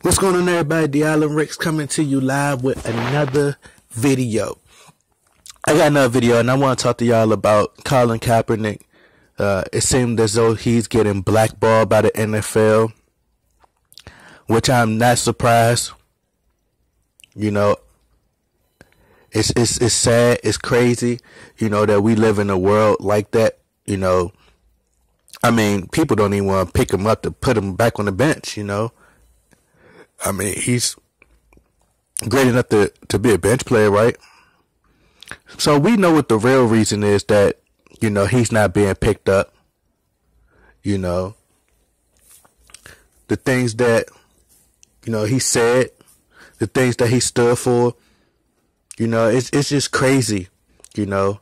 What's going on, everybody? The Island Rick's coming to you live with another video. I got another video, and I want to talk to y'all about Colin Caepernick. It seemed as though he's getting blackballed by the NFL, which I'm not surprised. You know, it's sad, it's crazy, you know, that we live in a world like that. You know, I mean, people don't even want to pick him up to put him back on the bench, you know. I mean, he's great enough to be a bench player, right? So we know what the real reason is that, you know, he's not being picked up. You know, the things that, you know, he said, the things that he stood for, you know, it's just crazy, you know.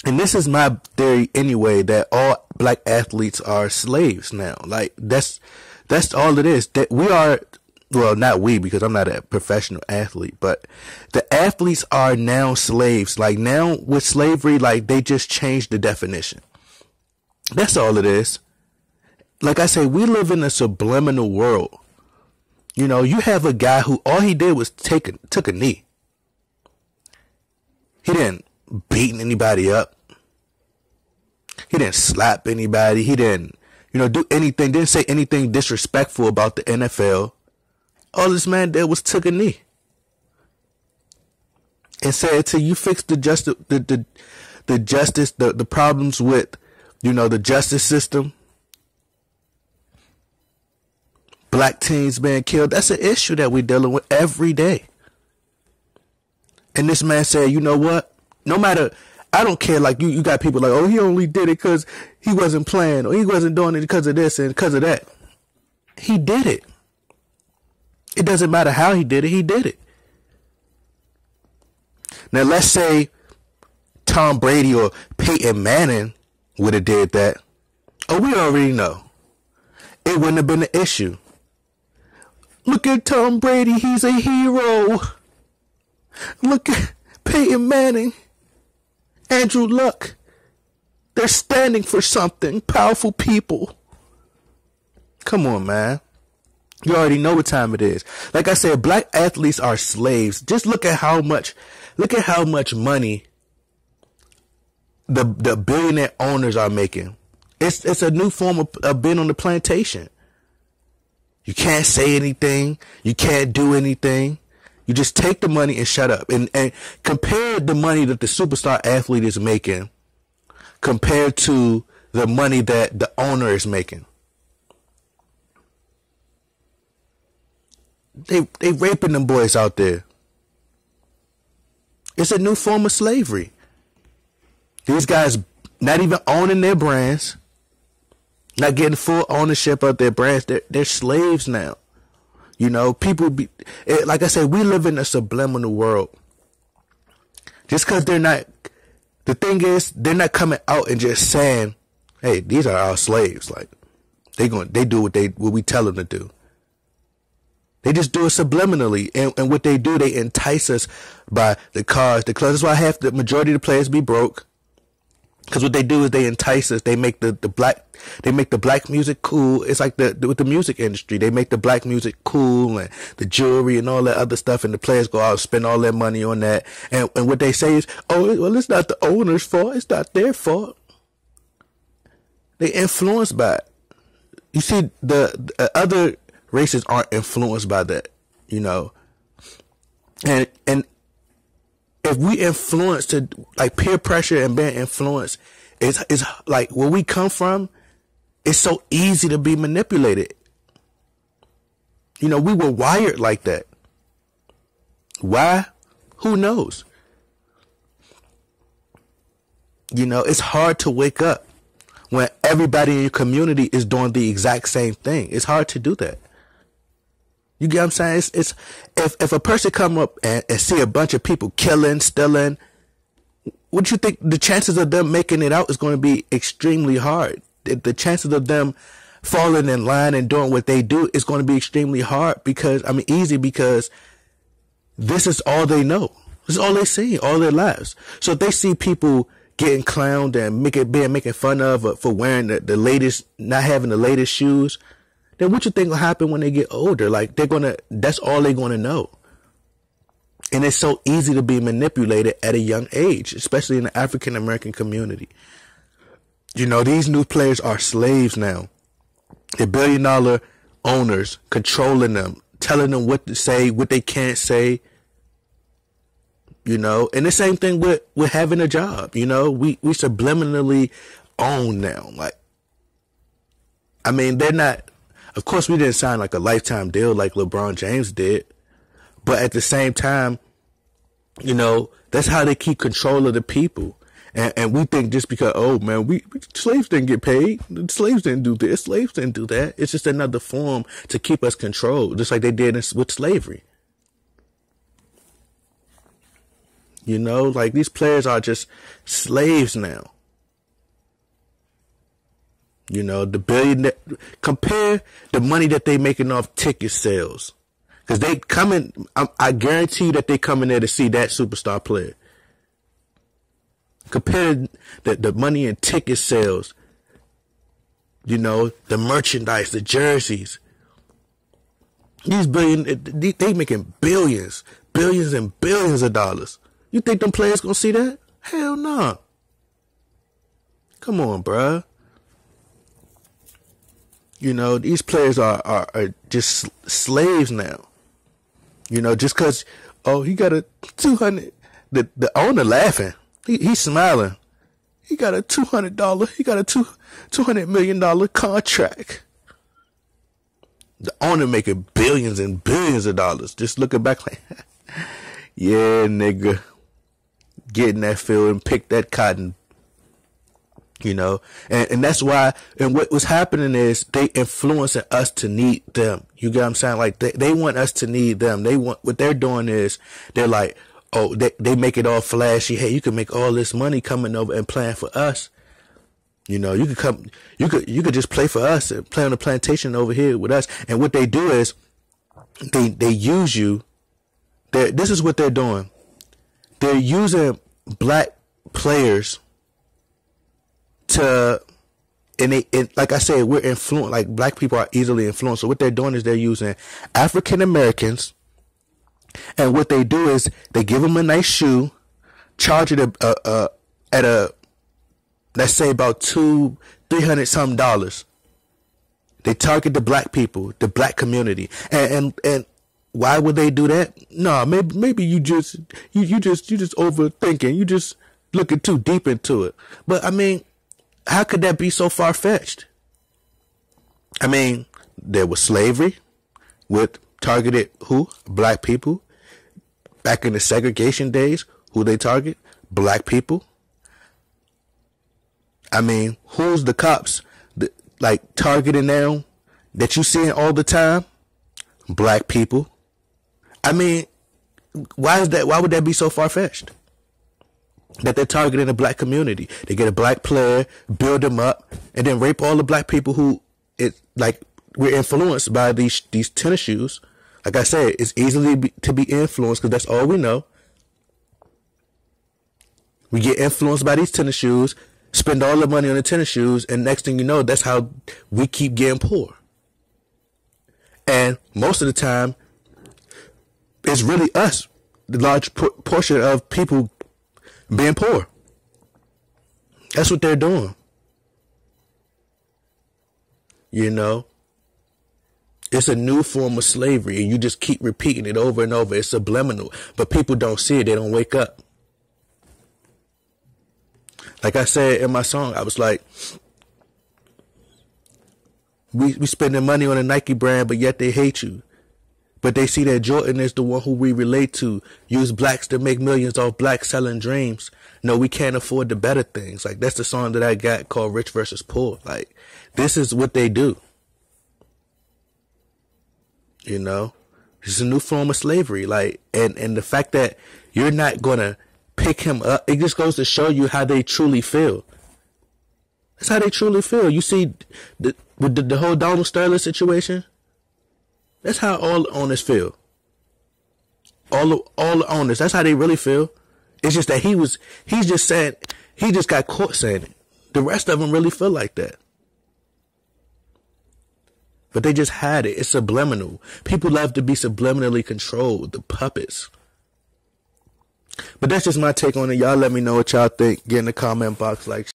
And this is my theory anyway, that all black athletes are slaves now. Like, that's all it is. That we are, well, not we, because I'm not a professional athlete, but the athletes are now slaves. Like, now with slavery, like, they just changed the definition. That's all it is. Like I say, we live in a subliminal world. You know, you have a guy who all he did was took a knee. He didn't beat anybody up. He didn't slap anybody. He didn't, you know, do anything, didn't say anything disrespectful about the NFL. All this man did was took a knee. And said, until you fix the problems with, you know, the justice system, black teens being killed, that's an issue that we're dealing with every day. And this man said, you know what? No matter, I don't care, like, you got people like, oh, he only did it because he wasn't playing, or he wasn't doing it because of this and because of that. He did it. It doesn't matter how he did it, he did it. Now, let's say Tom Brady or Peyton Manning would have did that. Oh, we already know. It wouldn't have been an issue. Look at Tom Brady, he's a hero. Look at Peyton Manning, Andrew Luck. They're standing for something. Powerful people. Come on, man. You already know what time it is. Like I said, black athletes are slaves. Just look at how much money the billionaire owners are making. It's a new form of being on the plantation. You can't say anything. You can't do anything. You just take the money and shut up. And compare the money that the superstar athlete is making compared to the money that the owner is making. They raping them boys out there. It's a new form of slavery. These guys not even owning their brands, not getting full ownership of their brands. They're slaves now. You know, people like I said, we live in a subliminal world. Just because they're not, the thing is, they're not coming out and just saying, hey, these are our slaves. Like, they do what we tell them to do. They just do it subliminally. And what they do, they entice us by the cars, the clothes. That's why half the majority of the players be broke. Because what they do is they entice us. They make the black music cool. It's like with the music industry. They make the black music cool and the jewelry and all that other stuff. And the players go out and spend all their money on that. And what they say is, oh, well, it's not the owner's fault. It's not their fault. They influenced by it. You see, the other races aren't influenced by that, you know. And if we influence to, like, peer pressure and being influenced, it's like where we come from, it's so easy to be manipulated. You know, we were wired like that. Why? Who knows? You know, it's hard to wake up when everybody in your community is doing the exact same thing. It's hard to do that. You get what I'm saying? It's if a person come up and see a bunch of people killing, stealing, what do you think the chances of them making it out is going to be extremely hard? The chances of them falling in line and doing what they do is going to be extremely hard because this is all they know. This is all they see all their lives. So if they see people getting clowned and being making fun of for wearing the latest, not having the latest shoes, then what you think will happen when they get older? Like, that's all they're gonna know. And it's so easy to be manipulated at a young age, especially in the African American community. You know, these new players are slaves now. They're billion-dollar owners controlling them, telling them what to say, what they can't say. You know, and the same thing with having a job. You know, we subliminally own now. Like, I mean, they're not, of course we didn't sign like a lifetime deal like LeBron James did, but at the same time, you know, that's how they keep control of the people. And we think just because, oh man, slaves didn't get paid, slaves didn't do this, slaves didn't do that. It's just another form to keep us controlled, just like they did with slavery. You know, like, these players are just slaves now. You know, compare the money that they making off ticket sales. Because they coming, I guarantee you that they coming there to see that superstar player. Compare the money in ticket sales. You know, the merchandise, the jerseys. They making billions and billions of dollars. You think them players gonna see that? Hell no. Come on, bruh. You know, these players are just slaves now. You know, just cause, oh, he got a 200, the owner laughing. He's smiling. He got a $200 million contract. The owner making billions and billions of dollars. Just looking back like, yeah, nigga. Get in that field and pick that cotton. You know, and that's why, and what was happening is they influencing us to need them. You get what I'm saying? Like, they want us to need them. What they're doing is, they're like, oh, they make it all flashy. Hey, you can make all this money coming over and playing for us. You know, you could just play for us and play on the plantation over here with us. And what they do is, they use you. This is what they're doing. They're using black players and like I said, we're influenced, like, black people are easily influenced. So what they're doing is they're using African Americans, and what they do is they give them a nice shoe, charge it at let's say about $300 something. They target the black people, the black community, and why would they do that? No, maybe you just overthinking. You just looking too deep into it. But I mean, how could that be so far-fetched? I mean, there was slavery with targeted who? Black people. Back in the segregation days, who they target? Black people. I mean, who's the cops like targeting now that you seeing all the time? Black people. I mean, why is that? Why would that be so far-fetched? That they're targeting the black community. They get a black player, build them up, and then rape all the black people who we're influenced by these tennis shoes. Like I said, it's easily to be influenced because that's all we know. We get influenced by these tennis shoes, spend all the money on the tennis shoes, and next thing you know, that's how we keep getting poor. And most of the time, it's really us, the large portion of people being poor. That's what they're doing. You know, it's a new form of slavery, and you just keep repeating it over and over. It's subliminal, but people don't see it. They don't wake up. Like I said in my song, I was like, we spending money on a Nike brand, but yet they hate you. But they see that Jordan is the one who we relate to. Use blacks to make millions off blacks selling dreams. No, we can't afford the better things. Like, that's the song that I got called Rich versus Poor. Like, this is what they do. You know, it's a new form of slavery. Like, and the fact that you're not going to pick him up, it just goes to show you how they truly feel. That's how they truly feel. You see, with the whole Donald Sterling situation, that's how all the owners feel. All the owners, that's how they really feel. It's just that he's just saying, he just got caught saying it. The rest of them really feel like that. But they just had it. It's subliminal. People love to be subliminally controlled. The puppets. But that's just my take on it. Y'all let me know what y'all think. Get in the comment box. Like,